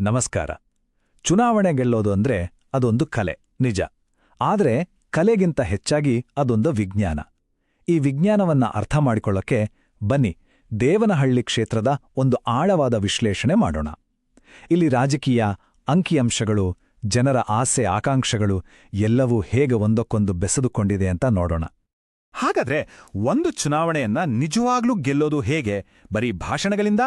ನಮಸ್ಕಾರ. ಚುನಾವಣೆ ಗೆಲ್ಲೋದು ಅಂದ್ರೆ ಅದೊಂದು ಕಲೆ, ನಿಜ. ಆದರೆ ಕಲೆಗಿಂತ ಹೆಚ್ಚಾಗಿ ಅದೊಂದು ವಿಜ್ಞಾನ. ಈ ವಿಜ್ಞಾನವನ್ನ ಅರ್ಥ ಮಾಡಿಕೊಳ್ಳೋಕೆ ಬನ್ನಿ ದೇವನಹಳ್ಳಿ ಕ್ಷೇತ್ರದ ಒಂದು ಆಳವಾದ ವಿಶ್ಲೇಷಣೆ ಮಾಡೋಣ. ಇಲ್ಲಿ ರಾಜಕೀಯ, ಅಂಕಿಅಂಶಗಳು, ಜನರ ಆಸೆ ಆಕಾಂಕ್ಷೆಗಳು ಎಲ್ಲವೂ ಹೇಗೆ ಒಂದಕ್ಕೊಂದು ಬೆಸೆದುಕೊಂಡಿದೆ ಅಂತ ನೋಡೋಣ. ಹಾಗಾದ್ರೆ ಒಂದು ಚುನಾವಣೆಯನ್ನ ನಿಜವಾಗ್ಲೂ ಗೆಲ್ಲೋದು ಹೇಗೆ? ಬರೀ ಭಾಷಣಗಳಿಂದ,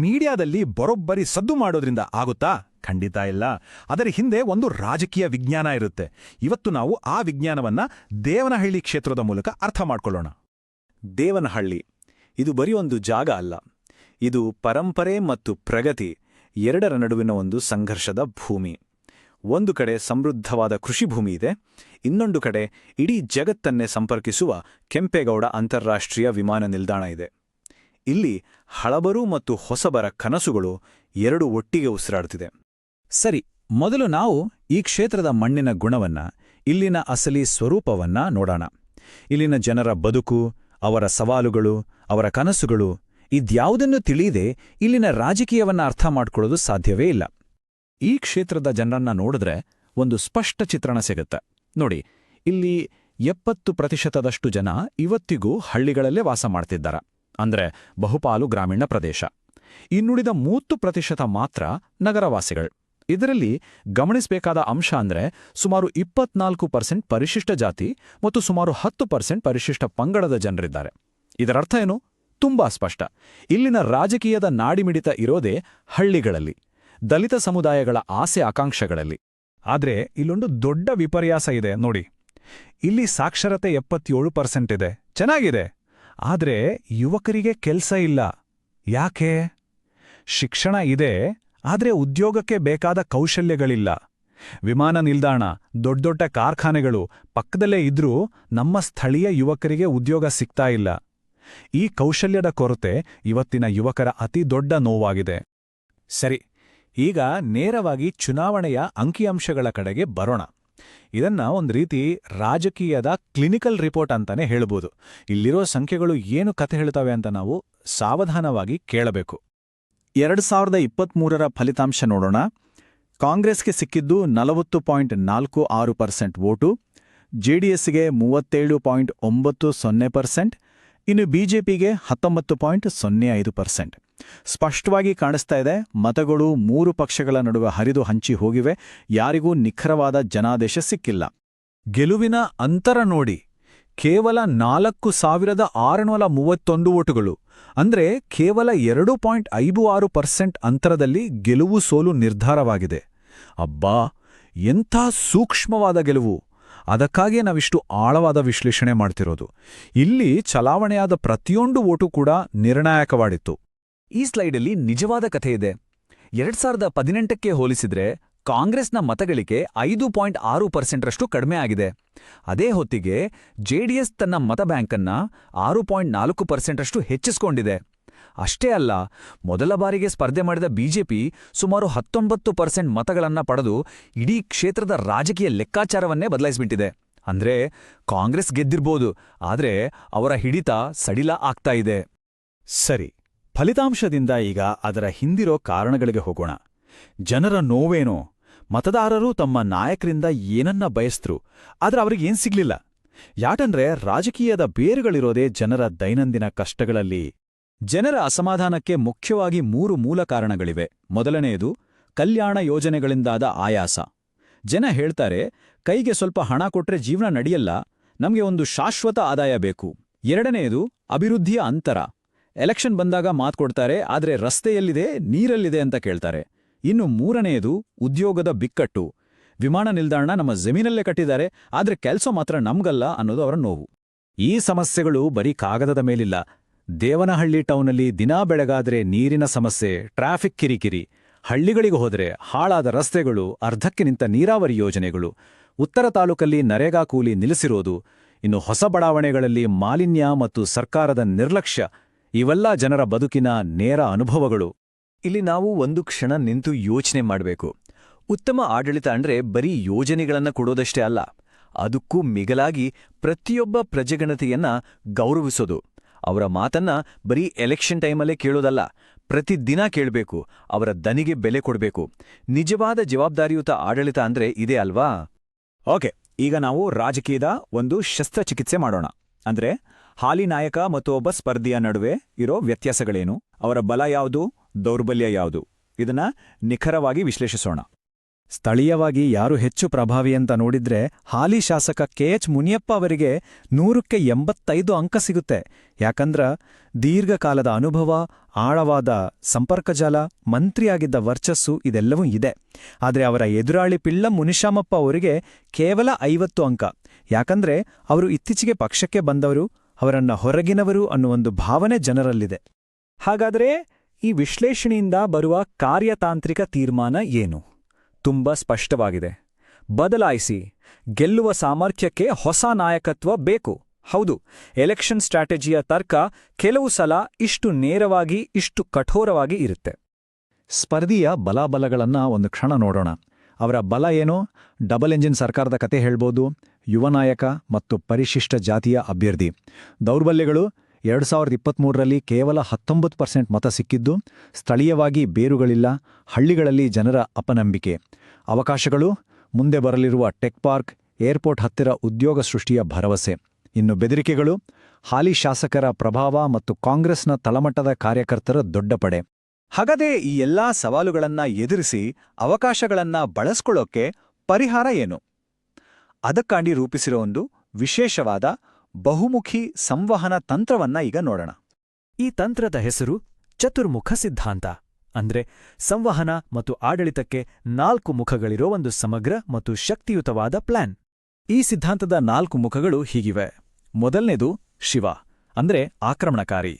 ಮೀಡಿಯಾದಲ್ಲಿ ಬರೋಬ್ಬರಿ ಸದ್ದು ಮಾಡೋದ್ರಿಂದ ಆಗುತ್ತಾ? ಖಂಡಿತ ಇಲ್ಲ. ಅದರ ಹಿಂದೆ ಒಂದು ರಾಜಕೀಯ ವಿಜ್ಞಾನ ಇರುತ್ತೆ. ಇವತ್ತು ನಾವು ಆ ವಿಜ್ಞಾನವನ್ನ ದೇವನಹಳ್ಳಿ ಕ್ಷೇತ್ರದ ಮೂಲಕ ಅರ್ಥ ಮಾಡ್ಕೊಳ್ಳೋಣ. ದೇವನಹಳ್ಳಿ ಇದು ಬರೀ ಒಂದು ಜಾಗ ಅಲ್ಲ. ಇದು ಪರಂಪರೆ ಮತ್ತು ಪ್ರಗತಿ ಎರಡರ ನಡುವಿನ ಒಂದು ಸಂಘರ್ಷದ ಭೂಮಿ. ಒಂದು ಕಡೆ ಸಮೃದ್ಧವಾದ ಕೃಷಿ ಭೂಮಿ ಇದೆ, ಇನ್ನೊಂದು ಕಡೆ ಇಡೀ ಜಗತ್ತನ್ನೇ ಸಂಪರ್ಕಿಸುವ ಕೆಂಪೇಗೌಡ ಅಂತಾರಾಷ್ಟ್ರೀಯ ವಿಮಾನ ನಿಲ್ದಾಣ ಇದೆ. ಇಲ್ಲಿ ಹಳಬರು ಮತ್ತು ಹೊಸಬರ ಕನಸುಗಳು ಎರಡು ಒಟ್ಟಿಗೆ ಉಸಿರಾಡುತ್ತಿದೆ. ಸರಿ, ಮೊದಲು ನಾವು ಈ ಕ್ಷೇತ್ರದ ಮಣ್ಣಿನ ಗುಣವನ್ನ, ಇಲ್ಲಿನ ಅಸಲಿ ಸ್ವರೂಪವನ್ನ ನೋಡೋಣ. ಇಲ್ಲಿನ ಜನರ ಬದುಕು, ಅವರ ಸವಾಲುಗಳು, ಅವರ ಕನಸುಗಳು ಇದ್ಯಾವುದನ್ನು ತಿಳಿಯದೆ ಇಲ್ಲಿನ ರಾಜಕೀಯವನ್ನ ಅರ್ಥ ಮಾಡ್ಕೊಳ್ಳೋದು ಸಾಧ್ಯವೇ ಇಲ್ಲ. ಈ ಕ್ಷೇತ್ರದ ಜನರನ್ನ ನೋಡಿದ್ರೆ ಒಂದು ಸ್ಪಷ್ಟ ಚಿತ್ರಣ ಸಿಗುತ್ತೆ. ನೋಡಿ, ಇಲ್ಲಿ 70% ಜನ ಇವತ್ತಿಗೂ ಹಳ್ಳಿಗಳಲ್ಲೇ ವಾಸ ಮಾಡ್ತಿದ್ದಾರೆ. ಅಂದ್ರೆ ಬಹುಪಾಲು ಗ್ರಾಮೀಣ ಪ್ರದೇಶ. ಇನ್ನುಳಿದ 30% ಮಾತ್ರ ನಗರವಾಸಿಗಳು. ಇದರಲ್ಲಿ ಗಮನಿಸಬೇಕಾದ ಅಂಶ ಅಂದ್ರೆ ಸುಮಾರು 24% ಪರಿಶಿಷ್ಟ ಜಾತಿ ಮತ್ತು ಸುಮಾರು 10% ಪರಿಶಿಷ್ಟ ಪಂಗಡದ ಜನರಿದ್ದಾರೆ. ಇದರರ್ಥ ಏನು? ತುಂಬಾ ಸ್ಪಷ್ಟ. ಇಲ್ಲಿನ ರಾಜಕೀಯದ ನಾಡಿಮಿಡಿತ ಇರೋದೇ ಹಳ್ಳಿಗಳಲ್ಲಿ, ದಲಿತ ಸಮುದಾಯಗಳ ಆಸೆ ಆಕಾಂಕ್ಷೆಗಳಲ್ಲಿ. ಆದ್ರೆ ಇಲ್ಲೊಂದು ದೊಡ್ಡ ವಿಪರ್ಯಾಸ ಇದೆ ನೋಡಿ. ಇಲ್ಲಿ ಸಾಕ್ಷರತೆ 77% ಇದೆ, ಚೆನ್ನಾಗಿದೆ. ಆದ್ರೆ ಯುವಕರಿಗೆ ಕೆಲ್ಸ ಇಲ್ಲ. ಯಾಕೆ? ಶಿಕ್ಷಣ ಇದೆ, ಆದ್ರೆ ಉದ್ಯೋಗಕ್ಕೆ ಬೇಕಾದ ಕೌಶಲ್ಯಗಳಿಲ್ಲ. ವಿಮಾನ ನಿಲ್ದಾಣ, ದೊಡ್ಡ ಕಾರ್ಖಾನೆಗಳು ಪಕ್ಕದಲ್ಲೇ ಇದ್ರೂ ನಮ್ಮ ಸ್ಥಳೀಯ ಯುವಕರಿಗೆ ಉದ್ಯೋಗ ಸಿಗ್ತಾ ಇಲ್ಲ. ಈ ಕೌಶಲ್ಯದ ಕೊರತೆ ಇವತ್ತಿನ ಯುವಕರ ಅತಿ ದೊಡ್ಡ ನೋವಾಗಿದೆ. ಸರಿ, ಈಗ ನೇರವಾಗಿ ಚುನಾವಣೆಯ ಅಂಕಿಅಂಶಗಳ ಕಡೆಗೆ ಬರೋಣ. ಇದನ್ನ ಒಂದು ರೀತಿ ರಾಜಕೀಯದ ಕ್ಲಿನಿಕಲ್ ರಿಪೋರ್ಟ್ ಅಂತಾನೆ ಹೇಳ್ಬೋದು. ಇಲ್ಲಿರೋ ಸಂಖ್ಯೆಗಳು ಏನು ಕಥೆ ಹೇಳ್ತವೆ ಅಂತ ನಾವು ಸಾವಧಾನವಾಗಿ ಕೇಳಬೇಕು. 2023ರ ಫಲಿತಾಂಶ ನೋಡೋಣ. ಕಾಂಗ್ರೆಸ್ಗೆ ಸಿಕ್ಕಿದ್ದು 40.46% ವೋಟು, ಜೆಡಿಎಸ್ಗೆ 37.90%, ಇನ್ನು ಬಿಜೆಪಿಗೆ 19.05%. ಸ್ಪಷ್ಟವಾಗಿ ಕಾಣಿಸ್ತಾ ಇದೆ, ಮತಗಳು 3 ಪಕ್ಷಗಳ ನಡುವೆ ಹರಿದು ಹಂಚಿ ಹೋಗಿವೆ. ಯಾರಿಗೂ ನಿಖರವಾದ ಜನಾದೇಶ ಸಿಕ್ಕಿಲ್ಲ. ಗೆಲುವಿನ ಅಂತರ ನೋಡಿ, ಕೇವಲ 4,631 ವೋಟುಗಳು. ಅಂದ್ರೆ ಕೇವಲ 2.56% ಅಂತರದಲ್ಲಿ ಗೆಲುವು ಸೋಲು ನಿರ್ಧಾರವಾಗಿದೆ. ಅಬ್ಬಾ, ಎಂಥ ಸೂಕ್ಷ್ಮವಾದ ಗೆಲುವು! ಅದಕ್ಕಾಗಿಯೇ ನಾವಿಷ್ಟು ಆಳವಾದ ವಿಶ್ಲೇಷಣೆ ಮಾಡ್ತಿರೋದು. ಇಲ್ಲಿ ಚಲಾವಣೆಯಾದ ಪ್ರತಿಯೊಂದು ವೋಟು ಕೂಡ ನಿರ್ಣಾಯಕವಾಗಿತ್ತು. ಈ ಸ್ಲೈಡಲ್ಲಿ ನಿಜವಾದ ಕಥೆಯಿದೆ. 2018ಕ್ಕೆ ಹೋಲಿಸಿದ್ರೆ ಕಾಂಗ್ರೆಸ್ನ ಮತಗಳಿಕೆ 5.6%ರಷ್ಟು ಕಡಿಮೆ ಆಗಿದೆ. ಅದೇ ಹೊತ್ತಿಗೆ ಜೆಡಿಎಸ್ ತನ್ನ ಮತ ಬ್ಯಾಂಕನ್ನ 6.4%ರಷ್ಟು ಹೆಚ್ಚಿಸಿಕೊಂಡಿದೆ. ಅಷ್ಟೇ ಅಲ್ಲ, ಮೊದಲ ಬಾರಿಗೆ ಸ್ಪರ್ಧೆ ಮಾಡಿದ ಬಿಜೆಪಿ ಸುಮಾರು 19% ಮತಗಳನ್ನ ಪಡೆದು ಇಡೀ ಕ್ಷೇತ್ರದ ರಾಜಕೀಯ ಲೆಕ್ಕಾಚಾರವನ್ನೇ ಬದಲಾಯಿಸಿಬಿಟ್ಟಿದೆ. ಅಂದ್ರೆ ಕಾಂಗ್ರೆಸ್ ಗೆದ್ದಿರ್ಬೋದು, ಆದ್ರೆ ಅವರ ಹಿಡಿತ ಸಡಿಲ ಆಗ್ತಾ ಇದೆ. ಸರಿ, ಫಲಿತಾಂಶದಿಂದ ಈಗ ಅದರ ಹಿಂದಿರೋ ಕಾರಣಗಳಿಗೆ ಹೋಗೋಣ. ಜನರ ನೋವೇನೋ? ಮತದಾರರು ತಮ್ಮ ನಾಯಕರಿಂದ ಏನನ್ನ ಬಯಸಿದ್ರು, ಆದ್ರೆ ಅವ್ರಿಗೇನ್ ಸಿಗ್ಲಿಲ್ಲ. ಯಾಕಂದ್ರೆ ರಾಜಕೀಯದ ಬೇರುಗಳಿರೋದೇ ಜನರ ದೈನಂದಿನ ಕಷ್ಟಗಳಲ್ಲಿ. ಜನರ ಅಸಮಾಧಾನಕ್ಕೆ ಮುಖ್ಯವಾಗಿ 3 ಮೂಲ ಕಾರಣಗಳಿವೆ. ಮೊದಲನೆಯದು ಕಲ್ಯಾಣ ಯೋಜನೆಗಳಿಂದಾದ ಆಯಾಸ. ಜನ ಹೇಳ್ತಾರೆ, ಕೈಗೆ ಸ್ವಲ್ಪ ಹಣ ಕೊಟ್ರೆ ಜೀವನ ನಡೆಯಲ್ಲ, ನಮಗೆ ಒಂದು ಶಾಶ್ವತ ಆದಾಯ ಬೇಕು. ಎರಡನೆಯದು ಅಭಿವೃದ್ಧಿಯ ಅಂತರ. ಎಲೆಕ್ಷನ್ ಬಂದಾಗ ಮಾತ್ಕೊಡ್ತಾರೆ, ಆದ್ರೆ ರಸ್ತೆಯಲ್ಲಿದೆ, ನೀರಲ್ಲಿದೆ ಅಂತ ಕೇಳ್ತಾರೆ. ಇನ್ನು ಮೂರನೆಯದು ಉದ್ಯೋಗದ ಬಿಕ್ಕಟ್ಟು. ವಿಮಾನ ನಿಲ್ದಾಣ ನಮ್ಮ ಜಮೀನಲ್ಲೇ ಕಟ್ಟಿದ್ದಾರೆ, ಆದ್ರೆ ಕೆಲ್ಸ ಮಾತ್ರ ನಮ್ಗಲ್ಲ ಅನ್ನೋದು ಅವರ ನೋವು. ಈ ಸಮಸ್ಯೆಗಳು ಬರೀ ಕಾಗದದ ಮೇಲಿಲ್ಲ. ದೇವನಹಳ್ಳಿ ಟೌನಲ್ಲಿ ದಿನಾ ಬೆಳಗಾದ್ರೆ ನೀರಿನ ಸಮಸ್ಯೆ, ಟ್ರಾಫಿಕ್ ಕಿರಿಕಿರಿ. ಹಳ್ಳಿಗಳಿಗೆ ಹೋದರೆ ಹಾಳಾದ ರಸ್ತೆಗಳು, ಅರ್ಧಕ್ಕೆ ನಿಂತ ನೀರಾವರಿ ಯೋಜನೆಗಳು. ಉತ್ತರ ತಾಲೂಕಲ್ಲಿ ನರೇಗಾ ಕೂಲಿ ನಿಲ್ಲಿಸಿರೋದು. ಇನ್ನು ಹೊಸ ಬಡಾವಣೆಗಳಲ್ಲಿ ಮಾಲಿನ್ಯ ಮತ್ತು ಸರ್ಕಾರದ ನಿರ್ಲಕ್ಷ್ಯ. ಇವೆಲ್ಲ ಜನರ ಬದುಕಿನ ನೇರ ಅನುಭವಗಳು. ಇಲ್ಲಿ ನಾವು ಒಂದು ಕ್ಷಣ ನಿಂತು ಯೋಚನೆ ಮಾಡಬೇಕು. ಉತ್ತಮ ಆಡಳಿತ ಅಂದ್ರೆ ಬರೀ ಯೋಜನೆಗಳನ್ನ ಕೊಡೋದಷ್ಟೇ ಅಲ್ಲ, ಅದಕ್ಕೂ ಮಿಗಿಲಾಗಿ ಪ್ರತಿಯೊಬ್ಬ ಪ್ರಜೆಗಣತೆಯನ್ನ ಗೌರವಿಸೋದು. ಅವರ ಮಾತನ್ನ ಬರೀ ಎಲೆಕ್ಷನ್ ಟೈಮಲ್ಲೇ ಕೇಳೋದಲ್ಲ, ಪ್ರತಿದಿನ ಕೇಳಬೇಕು, ಅವರ ದನಿಗೆ ಬೆಲೆ ಕೊಡಬೇಕು. ನಿಜವಾದ ಜವಾಬ್ದಾರಿಯುತ ಆಡಳಿತ ಅಂದ್ರೆ ಇದೇ ಅಲ್ವಾ? ಓಕೆ, ಈಗ ನಾವು ರಾಜಕೀಯದ ಒಂದು ಶಸ್ತ್ರಚಿಕಿತ್ಸೆ ಮಾಡೋಣ. ಅಂದ್ರೆ ಹಾಲಿ ನಾಯಕ ಮತ್ತು ಒಬ್ಬ ಸ್ಪರ್ಧಿಯ ನಡುವೆ ಇರೋ ವ್ಯತ್ಯಾಸಗಳೇನು, ಅವರ ಬಲ ಯಾವುದು, ದೌರ್ಬಲ್ಯ ಯಾವುದು, ಇದನ್ನ ನಿಖರವಾಗಿ ವಿಶ್ಲೇಷಿಸೋಣ. ಸ್ಥಳೀಯವಾಗಿ ಯಾರು ಹೆಚ್ಚು ಪ್ರಭಾವಿ ಅಂತ ನೋಡಿದ್ರೆ ಹಾಲಿ ಶಾಸಕ KH ಮುನಿಯಪ್ಪ ಅವರಿಗೆ 100ಕ್ಕೆ 85 ಅಂಕ ಸಿಗುತ್ತೆ. ಯಾಕಂದ್ರ ದೀರ್ಘಕಾಲದ ಅನುಭವ, ಆಳವಾದ ಸಂಪರ್ಕಜಾಲ, ಮಂತ್ರಿಯಾಗಿದ್ದ ವರ್ಚಸ್ಸು ಇದೆಲ್ಲವೂ ಇದೆ. ಆದರೆ ಅವರ ಎದುರಾಳಿ ಪಿಳ್ಳ ಮುನಿಶಾಮಪ್ಪ ಅವರಿಗೆ ಕೇವಲ 50 ಅಂಕ. ಯಾಕಂದ್ರೆ ಅವರು ಇತ್ತೀಚೆಗೆ ಪಕ್ಷಕ್ಕೆ ಬಂದವರು, ಅವರನ್ನ ಹೊರಗಿನವರು ಅನ್ನುವೊಂದು ಭಾವನೆ ಜನರಲ್ಲಿದೆ. ಹಾಗಾದ್ರೆ ಈ ವಿಶ್ಲೇಷಣೆಯಿಂದ ಬರುವ ಕಾರ್ಯತಾಂತ್ರಿಕ ತೀರ್ಮಾನ ಏನು? ತುಂಬ ಸ್ಪಷ್ಟವಾಗಿದೆ. ಬದಲಾಯಿಸಿ. ಗೆಲ್ಲುವ ಸಾಮರ್ಥ್ಯಕ್ಕೆ ಹೊಸ ನಾಯಕತ್ವ ಬೇಕು. ಹೌದು, ಎಲೆಕ್ಷನ್ ಸ್ಟ್ರಾಟಜಿಯ ತರ್ಕ ಕೆಲವು ಸಲ ಇಷ್ಟು ನೇರವಾಗಿ, ಇಷ್ಟು ಕಠೋರವಾಗಿ ಇರುತ್ತೆ. ಸ್ಪರ್ಧಿಯ ಬಲಾಬಲಗಳನ್ನ ಒಂದು ಕ್ಷಣ ನೋಡೋಣ. ಅವರ ಬಲ ಏನು? ಡಬಲ್ ಎಂಜಿನ್ ಸರ್ಕಾರದ ಕತೆ ಹೇಳ್ಬೋದು, ಯುವ ನಾಯಕ ಮತ್ತು ಪರಿಶಿಷ್ಟ ಜಾತಿಯ ಅಭ್ಯರ್ಥಿ. ದೌರ್ಬಲ್ಯಗಳು 2023ರಲ್ಲಿ ಕೇವಲ 19% ಮತ ಸಿಕ್ಕಿದ್ದು, ಸ್ಥಳೀಯವಾಗಿ ಬೇರುಗಳಿಲ್ಲ, ಹಳ್ಳಿಗಳಲ್ಲಿ ಜನರ ಅಪನಂಬಿಕೆ. ಅವಕಾಶಗಳು: ಮುಂದೆ ಬರಲಿರುವ ಟೆಕ್ ಪಾರ್ಕ್, ಏರ್ಪೋರ್ಟ್ ಹತ್ತಿರ ಉದ್ಯೋಗ ಸೃಷ್ಟಿಯ ಭರವಸೆ. ಇನ್ನು ಬೆದರಿಕೆಗಳು: ಹಾಲಿ ಶಾಸಕರ ಪ್ರಭಾವ ಮತ್ತು ಕಾಂಗ್ರೆಸ್ನ ತಳಮಟ್ಟದ ಕಾರ್ಯಕರ್ತರ ದೊಡ್ಡ ಪಡೆ. ಹಾಗಾದ್ರೆ ಈ ಎಲ್ಲಾ ಸವಾಲುಗಳನ್ನ ಎದುರಿಸಿ ಅವಕಾಶಗಳನ್ನ ಬಳಸ್ಕೊಳ್ಳೋಕೆ ಪರಿಹಾರ ಏನು? ಅದಕ್ಕಾಗಿ ರೂಪಿಸಿರೋ ಒಂದು ವಿಶೇಷವಾದ ಬಹುಮುಖಿ ಸಂವಹನ ತಂತ್ರವನ್ನ ಈಗ ನೋಡೋಣ. ಈ ತಂತ್ರದ ಹೆಸರು ಚತುರ್ಮುಖ ಸಿದ್ಧಾಂತ. ಅಂದ್ರೆ ಸಂವಹನ ಮತ್ತು ಆಡಳಿತಕ್ಕೆ 4 ಮುಖಗಳಿರೋ ಒಂದು ಸಮಗ್ರ ಮತ್ತು ಶಕ್ತಿಯುತವಾದ ಪ್ಲಾನ್. ಈ ಸಿದ್ಧಾಂತದ 4 ಮುಖಗಳು ಹೀಗಿವೆ. ಮೊದಲನೇದು ಶಿವ, ಅಂದ್ರೆ ಆಕ್ರಮಣಕಾರಿ.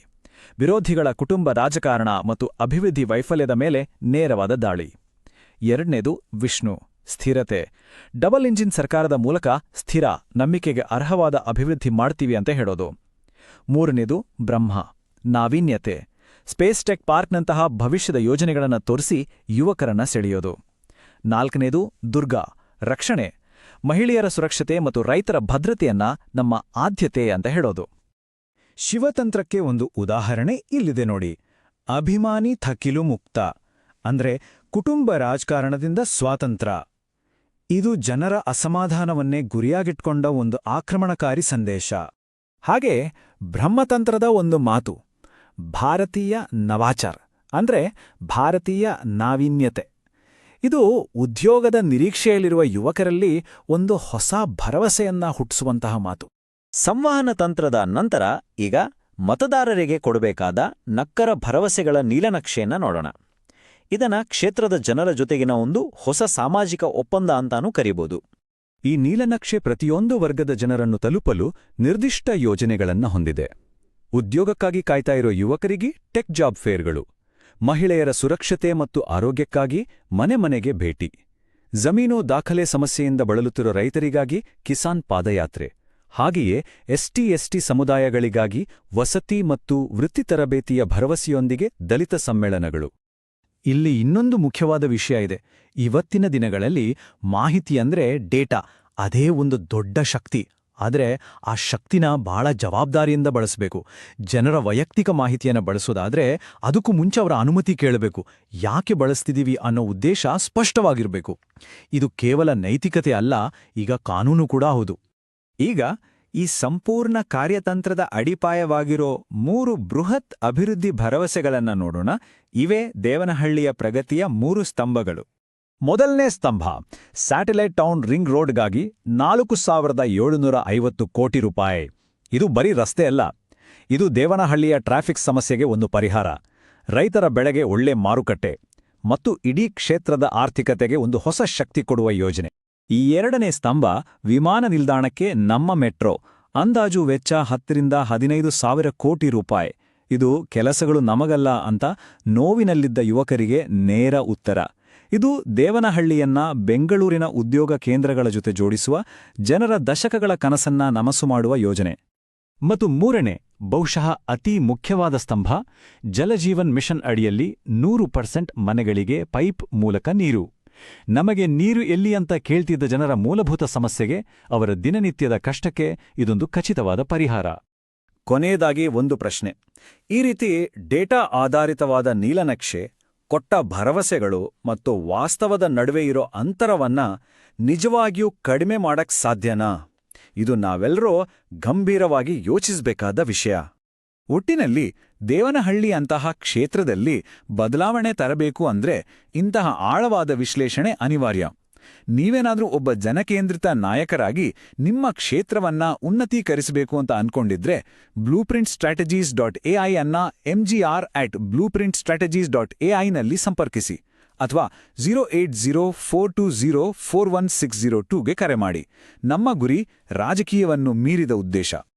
ವಿರೋಧಿಗಳ ಕುಟುಂಬ ರಾಜಕಾರಣ ಮತ್ತು ಅಭಿವೃದ್ಧಿ ವೈಫಲ್ಯದ ಮೇಲೆ ನೇರವಾದ ದಾಳಿ. ಎರಡನೇದು ವಿಷ್ಣು, ಸ್ಥಿರತೆ. ಡಬಲ್ ಇಂಜಿನ್ ಸರ್ಕಾರದ ಮೂಲಕ ಸ್ಥಿರ, ನಂಬಿಕೆಗೆ ಅರ್ಹವಾದ ಅಭಿವೃದ್ಧಿ ಮಾಡ್ತೀವಿ ಅಂತ ಹೇಳೋದು. ಮೂರನೇದು ಬ್ರಹ್ಮ, ನಾವೀನ್ಯತೆ. ಸ್ಪೇಸ್ ಟೆಕ್ ಪಾರ್ಕ್ನಂತಹ ಭವಿಷ್ಯದ ಯೋಜನೆಗಳನ್ನು ತೋರಿಸಿ ಯುವಕರನ್ನ ಸೆಳೆಯೋದು. ನಾಲ್ಕನೇದು ದುರ್ಗಾ, ರಕ್ಷಣೆ. ಮಹಿಳೆಯರ ಸುರಕ್ಷತೆ ಮತ್ತು ರೈತರ ಭದ್ರತೆಯನ್ನ ನಮ್ಮ ಆದ್ಯತೆ ಅಂತ ಹೇಳೋದು. ಶಿವತಂತ್ರಕ್ಕೆ ಒಂದು ಉದಾಹರಣೆ ಇಲ್ಲಿದೆ ನೋಡಿ. ಅಭಿಮಾನಿ ಥಕಿಲು ಮುಕ್ತ, ಅಂದ್ರೆ ಕುಟುಂಬ ರಾಜಕಾರಣದಿಂದ ಸ್ವಾತಂತ್ರ್ಯ. ಇದು ಜನರ ಅಸಮಾಧಾನವನ್ನೇ ಗುರಿಯಾಗಿಟ್ಕೊಂಡ ಒಂದು ಆಕ್ರಮಣಕಾರಿ ಸಂದೇಶ. ಹಾಗೆ ಬ್ರಹ್ಮತಂತ್ರದ ಒಂದು ಮಾತು, ಭಾರತೀಯ ನವಾಚಾರ, ಅಂದ್ರೆ ಭಾರತೀಯ ನಾವೀನ್ಯತೆ. ಇದು ಉದ್ಯೋಗದ ನಿರೀಕ್ಷೆಯಲ್ಲಿರುವ ಯುವಕರಲ್ಲಿ ಒಂದು ಹೊಸ ಭರವಸೆಯನ್ನ ಹುಟ್ಟಿಸುವಂತಹ ಮಾತು. ಸಂವಹನ ತಂತ್ರದ ನಂತರ ಈಗ ಮತದಾರರಿಗೆ ಕೊಡಬೇಕಾದ ನಕ್ಕರ ಭರವಸೆಗಳ ನೀಲನಕ್ಷೆಯನ್ನ ನೋಡೋಣ. ಇದನ್ನ ಕ್ಷೇತ್ರದ ಜನರ ಜೊತೆಗಿನ ಒಂದು ಹೊಸ ಸಾಮಾಜಿಕ ಒಪ್ಪಂದ ಅಂತಾನೂ ಕರೀಬೋದು. ಈ ನೀಲನಕ್ಷೆ ಪ್ರತಿಯೊಂದು ವರ್ಗದ ಜನರನ್ನು ತಲುಪಲು ನಿರ್ದಿಷ್ಟ ಯೋಜನೆಗಳನ್ನ ಹೊಂದಿದೆ. ಉದ್ಯೋಗಕ್ಕಾಗಿ ಕಾಯ್ತಾ ಇರೋ ಯುವಕರಿಗೆ ಟೆಕ್ ಜಾಬ್ ಫೇರ್ಗಳು, ಮಹಿಳೆಯರ ಸುರಕ್ಷತೆ ಮತ್ತು ಆರೋಗ್ಯಕ್ಕಾಗಿ ಮನೆ ಮನೆಗೆ ಭೇಟಿ, ಜಮೀನು ದಾಖಲೆ ಸಮಸ್ಯೆಯಿಂದ ಬಳಲುತ್ತಿರೋ ರೈತರಿಗಾಗಿ ಕಿಸಾನ್ ಪಾದಯಾತ್ರೆ, ಹಾಗೆಯೇ ಎಸ್ಟಿ ಸಮುದಾಯಗಳಿಗಾಗಿ ವಸತಿ ಮತ್ತು ವೃತ್ತಿ ತರಬೇತಿಯ ಭರವಸೆಯೊಂದಿಗೆ ದಲಿತ ಸಮ್ಮೇಳನಗಳು. ಇಲ್ಲಿ ಇನ್ನೊಂದು ಮುಖ್ಯವಾದ ವಿಷಯ ಇದೆ. ಇವತ್ತಿನ ದಿನಗಳಲ್ಲಿ ಮಾಹಿತಿ ಅಂದ್ರೆ ಡೇಟಾ, ಅದೇ ಒಂದು ದೊಡ್ಡ ಶಕ್ತಿ. ಆದರೆ ಆ ಶಕ್ತಿನ ಬಹಳ ಜವಾಬ್ದಾರಿಯಿಂದ ಬಳಸಬೇಕು. ಜನರ ವೈಯಕ್ತಿಕ ಮಾಹಿತಿಯನ್ನು ಬಳಸೋದಾದ್ರೆ ಅದಕ್ಕೂ ಮುಂಚೆ ಅವರ ಅನುಮತಿ ಕೇಳಬೇಕು. ಯಾಕೆ ಬಳಸ್ತಿದೀವಿ ಅನ್ನೋ ಉದ್ದೇಶ ಸ್ಪಷ್ಟವಾಗಿರಬೇಕು. ಇದು ಕೇವಲ ನೈತಿಕತೆ ಅಲ್ಲ, ಈಗ ಕಾನೂನು ಕೂಡ ಹೌದು. ಈಗ ಈ ಸಂಪೂರ್ಣ ಕಾರ್ಯತಂತ್ರದ ಅಡಿಪಾಯವಾಗಿರೋ 3 ಬೃಹತ್ ಅಭಿವೃದ್ಧಿ ಭರವಸೆಗಳನ್ನ ನೋಡೋಣ. ಇವೇ ದೇವನಹಳ್ಳಿಯ ಪ್ರಗತಿಯ 3 ಸ್ತಂಭಗಳು. ಮೊದಲನೇ ಸ್ತಂಭ, ಸ್ಯಾಟಲೈಟ್ ಟೌನ್ ರಿಂಗ್ ರೋಡ್ಗಾಗಿ 4750 ಕೋಟಿ ರೂಪಾಯಿ. ಇದು ಬರೀ ರಸ್ತೆ ಅಲ್ಲ, ಇದು ದೇವನಹಳ್ಳಿಯ ಟ್ರಾಫಿಕ್ ಸಮಸ್ಯೆಗೆ ಒಂದು ಪರಿಹಾರ, ರೈತರ ಬೆಳೆಗೆ ಒಳ್ಳೆ ಮಾರುಕಟ್ಟೆ ಮತ್ತು ಇಡೀ ಕ್ಷೇತ್ರದ ಆರ್ಥಿಕತೆಗೆ ಒಂದು ಹೊಸ ಶಕ್ತಿ ಕೊಡುವ ಯೋಜನೆ. ಈ ಎರಡನೇ ಸ್ತಂಭ, ವಿಮಾನ ನಿಲ್ದಾಣಕ್ಕೆ ನಮ್ಮ ಮೆಟ್ರೋ, ಅಂದಾಜು ವೆಚ್ಚ 10 ರಿಂದ 15 ಸಾವಿರ ಕೋಟಿ ರೂಪಾಯಿ. ಇದು ಕೆಲಸಗಳು ನಮಗಲ್ಲ ಅಂತ ನೋವಿನಲ್ಲಿದ್ದ ಯುವಕರಿಗೆ ನೇರ ಉತ್ತರ. ಇದು ದೇವನಹಳ್ಳಿಯನ್ನ ಬೆಂಗಳೂರಿನ ಉದ್ಯೋಗ ಕೇಂದ್ರಗಳ ಜೊತೆ ಜೋಡಿಸುವ, ಜನರ ದಶಕಗಳ ಕನಸನ್ನ ನನಸು ಮಾಡುವ ಯೋಜನೆ. ಮತ್ತು ಮೂರನೇ, ಬಹುಶಃ ಅತೀ ಮುಖ್ಯವಾದ ಸ್ತಂಭ, ಜಲಜೀವನ್ ಮಿಷನ್ ಅಡಿಯಲ್ಲಿ 100% ಮನೆಗಳಿಗೆ ಪೈಪ್ ಮೂಲಕ ನೀರು. ನಮಗೆ ನೀರು ಎಲ್ಲಿ ಅಂತ ಕೇಳ್ತಿದ್ದ ಜನರ ಮೂಲಭೂತ ಸಮಸ್ಯೆಗೆ, ಅವರ ದಿನನಿತ್ಯದ ಕಷ್ಟಕ್ಕೆ ಇದೊಂದು ಖಚಿತವಾದ ಪರಿಹಾರ. ಕೊನೆಯದಾಗಿ ಒಂದು ಪ್ರಶ್ನೆ. ಈ ರೀತಿ ಡೇಟಾ ಆಧಾರಿತವಾದ ನೀಲನಕ್ಷೆ ಕೊಟ್ಟ ಭರವಸೆಗಳು ಮತ್ತು ವಾಸ್ತವದ ನಡುವೆ ಇರೋ ಅಂತರವನ್ನ ನಿಜವಾಗಿಯೂ ಕಡಿಮೆ ಮಾಡಕ್ ಸಾಧ್ಯನಾ? ಇದು ನಾವೆಲ್ಲರೂ ಗಂಭೀರವಾಗಿ ಯೋಚಿಸಬೇಕಾದ ವಿಷಯ. ಒಟ್ಟಿನಲ್ಲಿ ದೇವನಹಳ್ಳಿ ಅಂತಹ ಕ್ಷೇತ್ರದಲ್ಲಿ ಬದಲಾವಣೆ ತರಬೇಕು ಅಂದ್ರೆ ಇಂತಹ ಆಳವಾದ ವಿಶ್ಲೇಷಣೆ ಅನಿವಾರ್ಯ. ನೀವೇನಾದ್ರೂ ಒಬ್ಬ ಜನಕೇಂದ್ರಿತ ನಾಯಕರಾಗಿ ನಿಮ್ಮ ಕ್ಷೇತ್ರವನ್ನ ಉನ್ನತೀಕರಿಸಬೇಕು ಅಂತ ಅನ್ಕೊಂಡಿದ್ರೆ blueprintstrategies.ai ಅನ್ನ mgr@blueprintstrategies.ai ನಲ್ಲಿ ಸಂಪರ್ಕಿಸಿ ಅಥವಾ 08042041602ಗೆ ಕರೆ ಮಾಡಿ. ನಮ್ಮ ಗುರಿ ರಾಜಕೀಯವನ್ನು ಮೀರಿದ ಉದ್ದೇಶ.